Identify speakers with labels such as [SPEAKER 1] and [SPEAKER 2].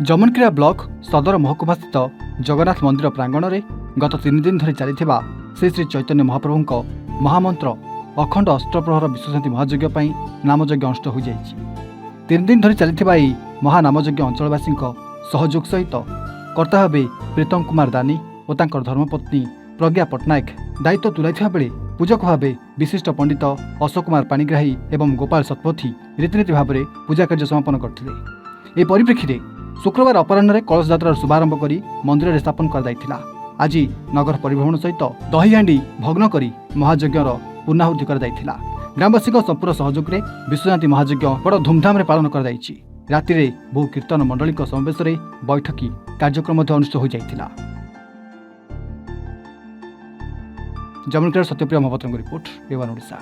[SPEAKER 1] जमनक्रिया block सदर महकुमास्थित जगन्नाथ मंदिर प्रांगण में गत 3 दिन धरी चली श्री श्री चैतन्य महाप्रभु महामंत्र अखंड अष्टप्रहर विश्वशांति महायज्ञ नामयज्ञ अनुष्ठित हो जाएगी। 3 दिन धरी चली महानामयज्ञ अंचलवासी सहयोग सहित कर्ता भाव प्रीतम कुमार दानी और धर्मपत्नी प्रज्ञा पट्टनायक दायित्व तुलाई बेले पूजक भाव विशिष्ट पंडित अशोक कुमार पाणिग्राही एवं गोपाल शतपथी रीतिनीति भाव में पूजा कार्य समापन करते। परिप्रेक्षी में शुक्रवार अपराह्न कलश यात्रार शुभारंभ कर मंदिर में स्थापन कर आज नगर परिभ्रमण सहित दहीहांडी भग्न कर महायज्ञर पूर्णाहुति कर ग्रामवासी संपूर्ण सहयोग में विश्वशांति महायज्ञ बड़ धूमधाम पालन कर राति बहु कीर्तन मंडली समावेश बैठकी कार्यक्रम अनुष्ठित हो जाता। जमनक्रिया सत्यप्रिया महापात्र रिपोर्ट, A1 ओडिशा।